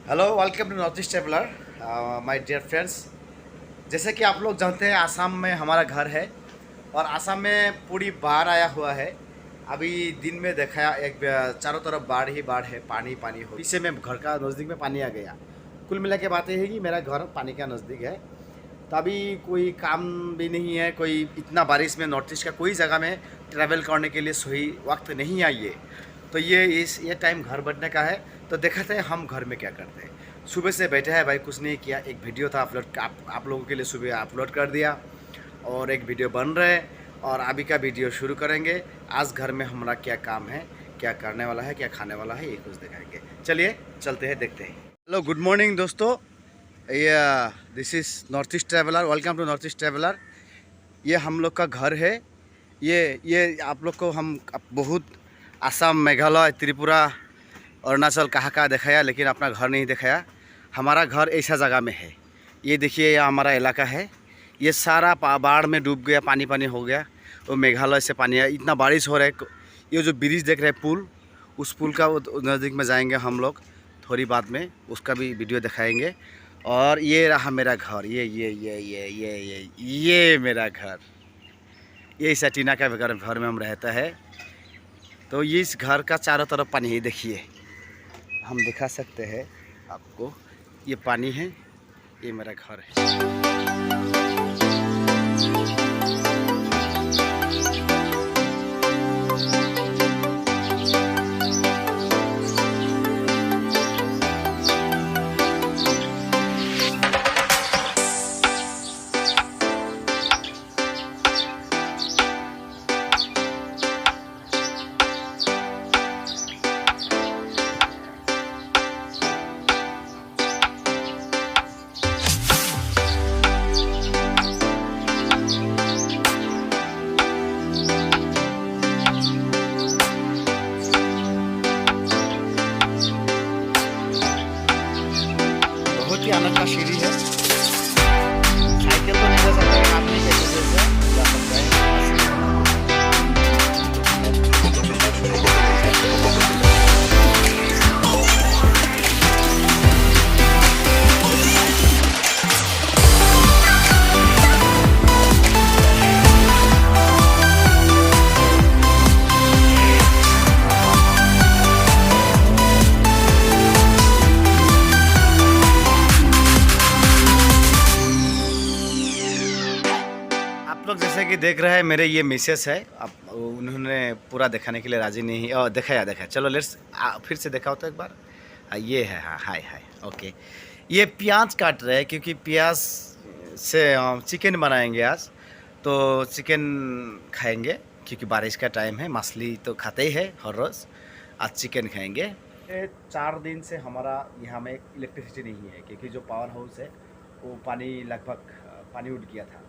Hello welcome to North East Traveller my dear friends. जैसे कि आप लोग जानते हैं आसाम में हमारा घर है और आसाम में पूरी बाढ़ आया हुआ है। अभी दिन में देखा एक चारों तरफ बाढ़ ही बाढ़ है, पानी पानी हो। पीछे में घर का नज़दीक में पानी आ गया। कुल मिला के बात यह है कि मेरा घर पानी का नज़दीक है। तो अभी कोई काम भी नहीं है, कोई इतना बारिश में नॉर्थ ईस्ट का कोई जगह में ट्रैवल करने के लिए सही वक्त नहीं आई है। तो ये टाइम घर बनने का है। तो देखते हैं हम घर में क्या करते हैं। सुबह से बैठे हैं भाई, कुछ नहीं किया। एक वीडियो था अपलोड, आप लोगों के लिए सुबह अपलोड कर दिया और एक वीडियो बन रहे हैं और अभी का वीडियो शुरू करेंगे। आज घर में हमारा क्या काम है, क्या करने वाला है, क्या खाने वाला है, ये कुछ दिखाएंगे। चलिए चलते हैं, देखते हैं। हेलो गुड मॉर्निंग दोस्तों, ये this is North East Traveller. Welcome to North East Traveller. ये हम लोग का घर है। ये आप लोग को हम बहुत असम, मेघालय, त्रिपुरा, अरुणाचल कहाँ दिखाया, लेकिन अपना घर नहीं दिखाया। हमारा घर ऐसा जगह में है। ये देखिए, ये हमारा इलाका है। ये सारा बाढ़ में डूब गया, पानी पानी हो गया। वो मेघालय से पानी है, इतना बारिश हो रहा है। ये जो ब्रिज देख रहे हैं, पुल, उस पुल का नज़दीक में जाएंगे हम लोग थोड़ी बाद में, उसका भी वीडियो दिखाएंगे। और ये रहा मेरा घर। ये मेरा घर। ये सटीना का घर में हम रहता है। तो ये इस घर का चारों तरफ पानी ही देखिए, हम दिखा सकते हैं आपको। ये पानी है, ये मेरा घर है। बहुत ही आनंद का सीढ़ी है। साइकिल तो नहीं जा सकते, आप नहीं कैसे जा सकते हैं। आप लोग जैसे कि देख रहे हैं, मेरे ये मिसेस है। अब उन्होंने पूरा दिखाने के लिए राजी नहीं। और दिखाया चलो लेट्स फिर से दिखाओ तो एक बार। ये है, हाँ, हाय हाय, ओके। ये प्याज काट रहे हैं क्योंकि प्याज से चिकन बनाएंगे आज। तो चिकन खाएंगे क्योंकि बारिश का टाइम है। मछली तो खाते ही है हर रोज़, आज चिकन खाएंगे। 4 दिन से हमारा यहाँ में इलेक्ट्रिसिटी नहीं है क्योंकि जो पावर हाउस है वो लगभग पानी उठ गया था।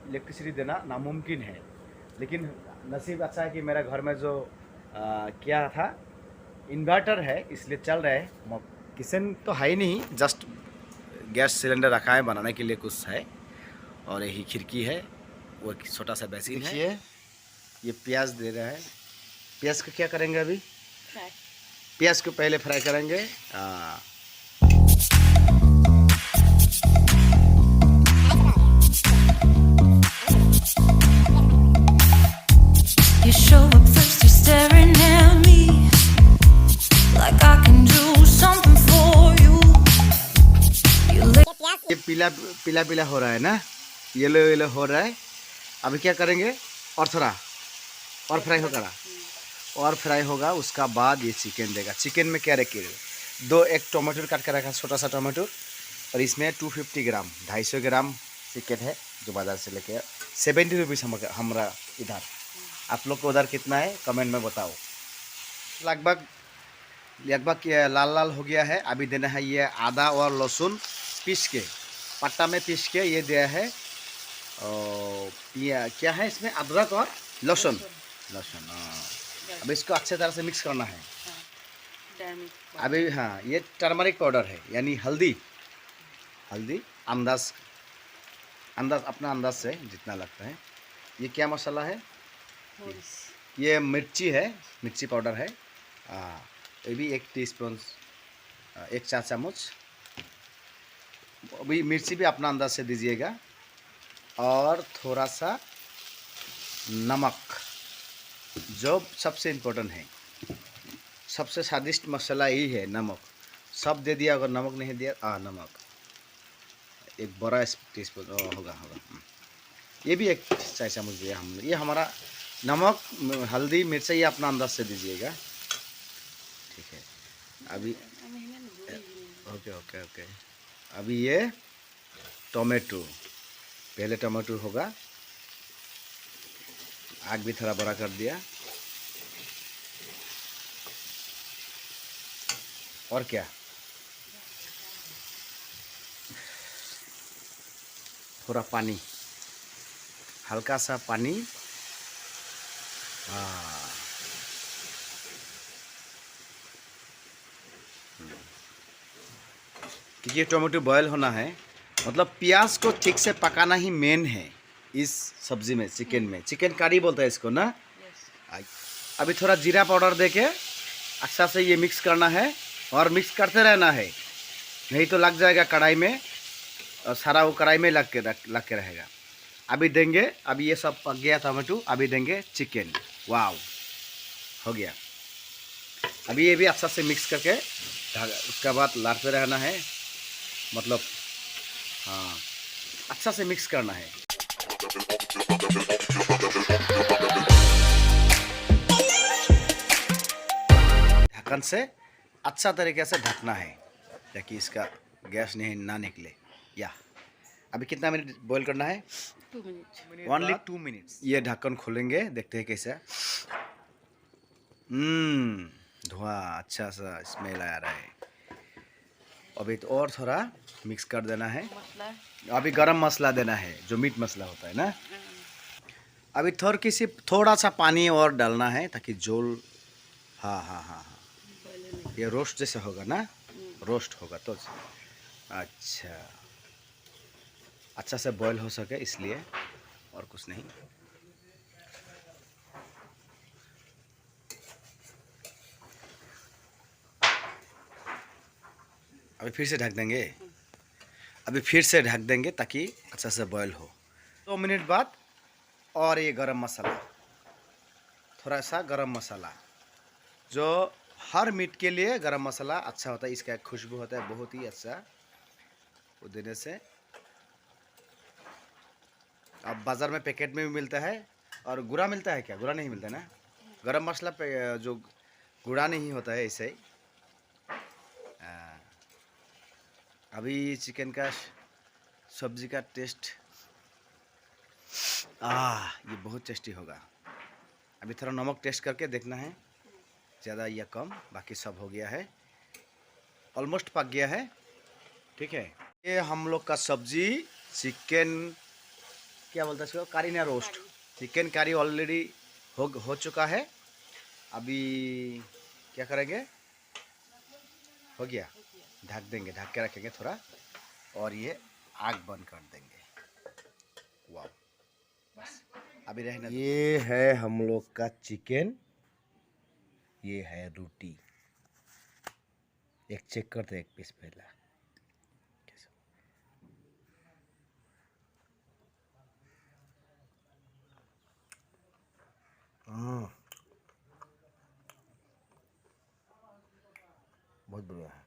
इलेक्ट्रिसिटी देना नामुमकिन है, लेकिन नसीब अच्छा है कि मेरा घर में जो क्या था, इन्वर्टर है, इसलिए चल रहा है। किचन तो है ही नहीं, जस्ट गैस सिलेंडर रखा है बनाने के लिए कुछ है। और यही खिड़की है, वो एक छोटा सा बेसिन है। ये प्याज दे रहा है। प्याज को क्या करेंगे अभी? प्याज को पहले फ्राई करेंगे। You show up first, you're staring at me like I can do something for you. ये पीला पीला पीला हो रहा है ना, येलो येलो हो रहा है। अभी क्या करेंगे? और थोड़ा और फ्राई होगा, और फ्राई होगा। उसका बाद ये चिकन देगा। चिकन में क्या रखिए? एक टमाटर काट कर रखा, छोटा सा टमाटर। और इसमें 250 ग्राम, 250 ग्राम चिकन है जो बाज़ार से लेके। 70 रुपीज़ हमारा इधर। आप लोग को उधर कितना है कमेंट में बताओ। लगभग ये लाल लाल हो गया है। अभी देना है ये आदा और लहसुन पीस के, पट्टा में पीस के ये दिया है। और क्या है इसमें? अदरक और लहसुन। अब इसको अच्छे तरह से मिक्स करना है। अभी हाँ, ये टर्मरिक पाउडर है, यानी हल्दी अंदाज अपना अंदाज से जितना लगता है। ये क्या मसाला है? ये मिर्ची है, मिर्ची पाउडर है। ये भी 1 टीस्पून, 1 4 चम्मच अभी मिर्ची भी अपना अंदाज से दीजिएगा, और थोड़ा सा नमक, जो सबसे इम्पोर्टेंट है। सबसे स्वादिष्ट मसाला यही है, नमक। सब दे दिया, अगर नमक नहीं दिया, नमक एक बड़ा टीस्पून होगा। ये भी एक चाय चम्मच दिया हमने। ये हमारा नमक, हल्दी, मिर्ची ये अपना अंदाज से दीजिएगा, ठीक है। अभी ओके ओके ओके। अभी ये टोमेटो, पहले टोमेटो होगा, आग भी थोड़ा बड़ा कर दिया, और क्या, थोड़ा पानी, हल्का सा पानी। क्योंकि टोमेटो बॉयल होना है, मतलब प्याज को ठीक से पकाना ही मेन है इस सब्जी में, चिकन में। चिकन करी बोलता है इसको ना। अभी थोड़ा जीरा पाउडर देके अच्छा से ये मिक्स करना है, और मिक्स करते रहना है, नहीं तो लग जाएगा कढ़ाई में, और सारा वो कढ़ाई में लग के रहेगा। अभी देंगे, अभी ये सब पक गया टमाटो, अभी देंगे चिकन। वाव, हो गया। अभी ये भी अच्छा से मिक्स करके उसके बाद लाते रहना है, मतलब हाँ, अच्छा से मिक्स करना है। ढक्कन से अच्छा तरीके से ढकना है, ताकि इसका गैस नहीं ना निकले। या अभी कितना मिनट बॉईल करना है? 2 मिनट। Only 2 minutes. ये ढक्कन खोलेंगे, देखते हैं कैसा। धुआं, अच्छा सा स्मेल आ रहा है। अभी तो और थोड़ा मिक्स कर देना है। अभी गरम मसाला देना है, जो मीट मसाला होता है ना। अभी थोड़ा सा पानी और डालना है, ताकि झोल, हाँ, ये रोस्ट जैसे होगा ना, रोस्ट होगा तो अच्छा से बॉईल हो सके, इसलिए, और कुछ नहीं। अभी फिर से ढक देंगे, अभी फिर से ढक देंगे, ताकि अच्छा से बॉईल हो। 2 मिनट बाद, और ये गरम मसाला, थोड़ा सा गरम मसाला, जो हर मीट के लिए गरम मसाला अच्छा होता है, इसका खुशबू होता है बहुत ही अच्छा, वो देने से। अब बाज़ार में पैकेट में भी मिलता है, और गुड़ा मिलता है क्या? गुड़ा नहीं मिलता ना, गरम मसाला पे जो गुड़ा नहीं होता है, ऐसे ही। अभी चिकन का सब्जी का टेस्ट, ये बहुत टेस्टी होगा। अभी थोड़ा नमक टेस्ट करके देखना है, ज़्यादा या कम। बाकी सब हो गया है, ऑलमोस्ट पक गया है, ठीक है। ये हम लोग का सब्जी चिकन, क्या बोलते हैं इसको, कारी ना रोस्ट, चिकन कारी ऑलरेडी हो चुका है। अभी क्या करेंगे, हो गया, ढक देंगे, ढक के रखेंगे थोड़ा, और ये आग बंद कर देंगे। वाह, बस अभी रहने। ये है हम लोग का चिकन, ये है रोटी। एक चेक करते, एक पीस पहला। बहुत बढ़िया है।